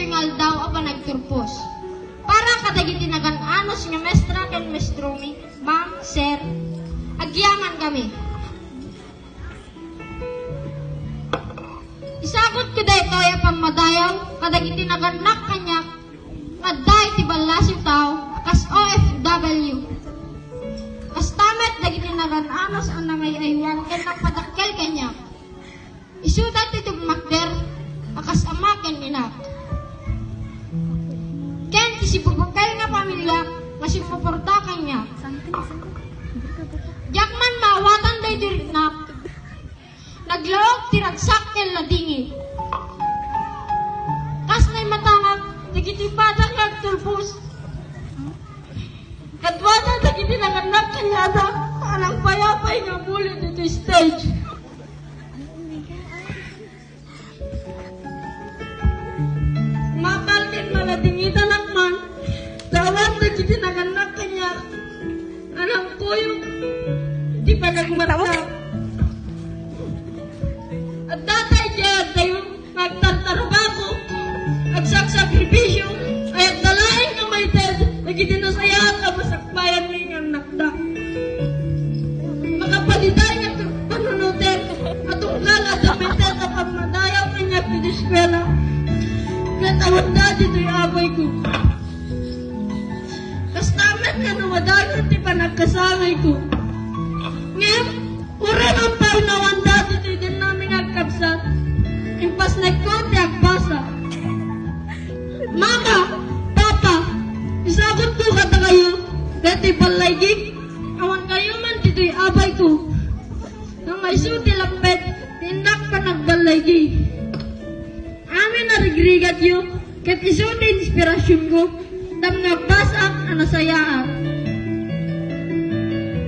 tingal daw apa nagturpos. Para kadagiti nagan-anos nga mestra ken mestrumi, ma'am, sir, agyaman kami. Isagot ko dito ay pamadayaw, kadagiti naganak kanya, kaday ti balasiw tao, kas OFW. Kas tamet dagiti nagan-anos ang nangayaywan ken nagpadakkel kanya. Isudat iti makder, akas amaken minak. Ken isipupukal nga pamilya, masipuporta kanya. Jakman mawatan day diriknak, naglaog tiragsak ken ladingi. Kas na'y matangag, dagiti padang nagtulpos. Kadwada dagiti nanganak kanyada, anang payapay nga muli dito stage. Mapalkin maladingitan nakman, dawat dagiti nanganak kanya, anang kuyo, di pa nagmata. At datay dyan tayo nagtartarbago, agsaksakribisyo, ay at dalain ka may ted, nagitinasaya ka masakbayan ng nakda. Makapaliday nga panunutin, at unggal at damitin na pamadayaw kanya piniskwela. Kaya tawad na dito'y abay ko. Kastamat ka na madagat di pa nagkasangay ko. Ngayon, ura ng paunawan dati dito'y din namin agkabsat. Impas nagkonti agbasa. Mama, Papa, isagot ko kata kayo. Dati palaygig, awan kayo man dito'y abay ko. Nang may suti lapet, tindak pa nagbalaygi. Amin na rigrigat yo, kat iso na inspirasyon ko, dam nagbasa ang nasayaan.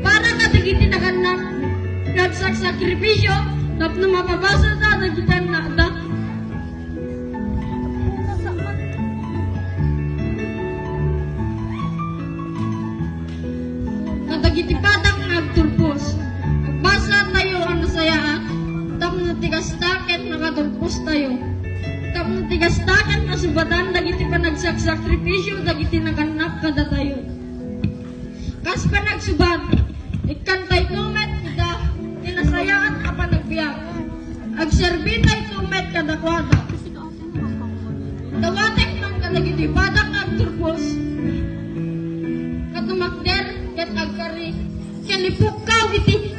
Para katagiti na kanak, nagsakripisyo, tap na mapabasa na nagitan na da. Katagiti patak nagtulpos, nagbasa tayo ang nasayaan, tap na tigastaket nakatulpos tayo. Tap na tigastaket na subatan, dagiti pa nagsaksakripisyo, dagiti naganap kada tayo. Kas pa nagsubat, ikantay tumet, ida, inasayaan apa nagbiyak. Agserbitay tumet kada kwada. Dawatek man kadagiti badak agturpos. Katumakder, ket agkari, kanipukaw iti,